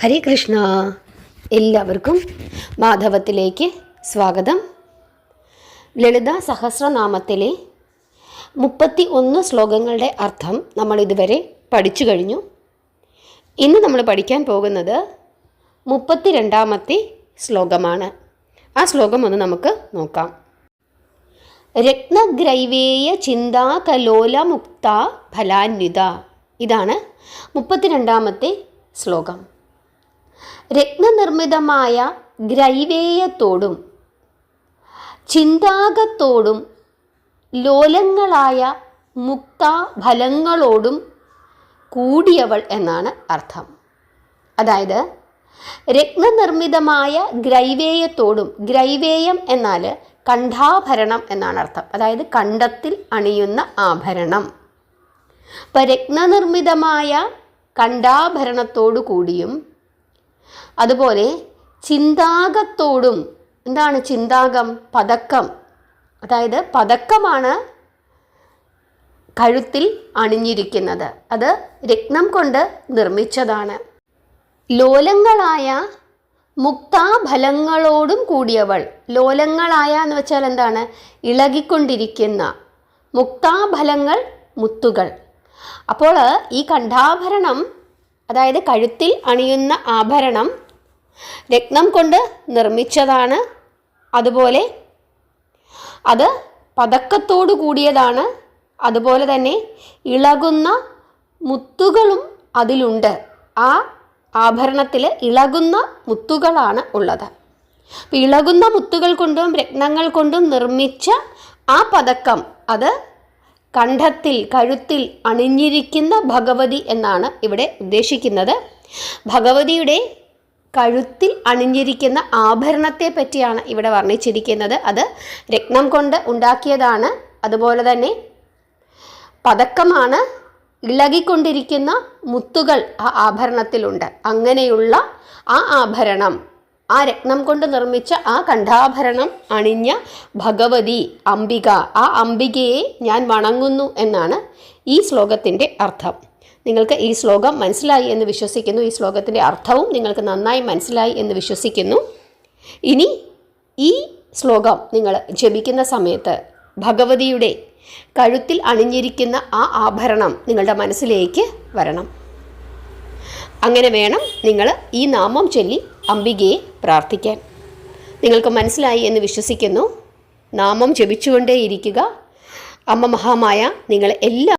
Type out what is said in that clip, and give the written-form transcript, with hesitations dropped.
ഹരേ കൃഷ്ണ. എല്ലാവർക്കും മാധവത്തിലേക്ക് സ്വാഗതം. ലളിത സഹസ്രനാമത്തിലെ 31 ശ്ലോകങ്ങളുടെ അർത്ഥം നമ്മൾ ഇതുവരെ പഠിച്ചു കഴിഞ്ഞു. ഇന്ന് നമ്മൾ പഠിക്കാൻ പോകുന്നത് 32ാമത്തെ ശ്ലോകമാണ്. ആ ശ്ലോകം ഒന്ന് നമുക്ക് നോക്കാം. രത്നഗ്രൈവേയ ചിന്താകലോലമുക്ത ഫലാന്വിത. ഇതാണ് 32ാമത്തെ ശ്ലോകം. രത്നനിർമ്മിതമായ ഗ്രൈവേയത്തോടും ചിന്താകത്തോടും ലോലങ്ങളായ മുക്താഫലങ്ങളോടും കൂടിയവൾ എന്നാണ് അർത്ഥം. അതായത് രത്നനിർമ്മിതമായ ഗ്രൈവേയത്തോടും, ഗ്രൈവേയം എന്നാൽ കണ്ഠാഭരണം എന്നാണ് അർത്ഥം. അതായത് കണ്ഠത്തിൽ അണിയുന്ന ആഭരണം. അപ്പം രത്നനിർമ്മിതമായ കണ്ഠാഭരണത്തോടു കൂടിയും അതുപോലെ ചിന്താകത്തോടും. എന്താണ് ചിന്താകം? പതക്കം. അതായത് പതക്കമാണ് കഴുത്തിൽ അണിഞ്ഞിരിക്കുന്നത്. അത് രത്നം കൊണ്ട് നിർമ്മിച്ചതാണ്. ലോലങ്ങളായ മുക്താഫലങ്ങളോടും കൂടിയവൾ. ലോലങ്ങളായ എന്ന് വെച്ചാൽ എന്താണ്? ഇളകിക്കൊണ്ടിരിക്കുന്ന മുക്താഫലങ്ങൾ, മുത്തുകൾ. അപ്പോൾ ഈ കണ്ഠാഭരണം, അതായത് കഴുത്തിൽ അണിയുന്ന ആഭരണം രത്നം കൊണ്ട് നിർമ്മിച്ചതാണ്. അതുപോലെ അത് പതക്കത്തോടു കൂടിയതാണ്. അതുപോലെ തന്നെ ഇളകുന്ന മുത്തുകളും അതിലുണ്ട്. ആ ആഭരണത്തിൽ ഇളകുന്ന മുത്തുകളാണ് ഉള്ളത്. അപ്പം ഇളകുന്ന മുത്തുകൾ കൊണ്ടും രത്നങ്ങൾ കൊണ്ടും നിർമ്മിച്ച ആ പതക്കം, അത് കണ്ഠത്തിൽ, കഴുത്തിൽ അണിഞ്ഞിരിക്കുന്ന ഭഗവതി എന്നാണ് ഇവിടെ ഉദ്ദേശിക്കുന്നത്. ഭഗവതിയുടെ കഴുത്തിൽ അണിഞ്ഞിരിക്കുന്ന ആഭരണത്തെ പറ്റിയാണ് ഇവിടെ വർണ്ണിച്ചിരിക്കുന്നത്. അത് രത്നം കൊണ്ട് ഉണ്ടാക്കിയതാണ്. അതുപോലെ തന്നെ പതക്കമാണ്. ഇളകിക്കൊണ്ടിരിക്കുന്ന മുത്തുകൾ ആ ആഭരണത്തിലുണ്ട്. അങ്ങനെയുള്ള ആ ആഭരണം, ആ രത്നം കൊണ്ട് നിർമ്മിച്ച ആ കണ്ഠാഭരണം അണിഞ്ഞ ഭഗവതി, അംബിക, ആ അംബികയെ ഞാൻ വണങ്ങുന്നു എന്നാണ് ഈ ശ്ലോകത്തിൻ്റെ അർത്ഥം. നിങ്ങൾക്ക് ഈ ശ്ലോകം മനസ്സിലായി എന്ന് വിശ്വസിക്കുന്നു. ഈ ശ്ലോകത്തിൻ്റെ അർത്ഥവും നിങ്ങൾക്ക് നന്നായി മനസ്സിലായി എന്ന് വിശ്വസിക്കുന്നു. ഇനി ഈ ശ്ലോകം നിങ്ങൾ ജപിക്കുന്ന സമയത്ത് ഭഗവതിയുടെ കഴുത്തിൽ അണിഞ്ഞിരിക്കുന്ന ആ ആഭരണം നിങ്ങളുടെ മനസ്സിലേക്ക് വരണം. അങ്ങനെ വേണം നിങ്ങൾ ഈ നാമം ചൊല്ലി അംബികയെ പ്രാർത്ഥിക്കാൻ. നിങ്ങൾക്ക് മനസ്സിലായി എന്ന് വിശ്വസിക്കുന്നു. നാമം ജപിച്ചുകൊണ്ടേയിരിക്കുക. അമ്മ മഹാമായ നിങ്ങളെ എല്ലാ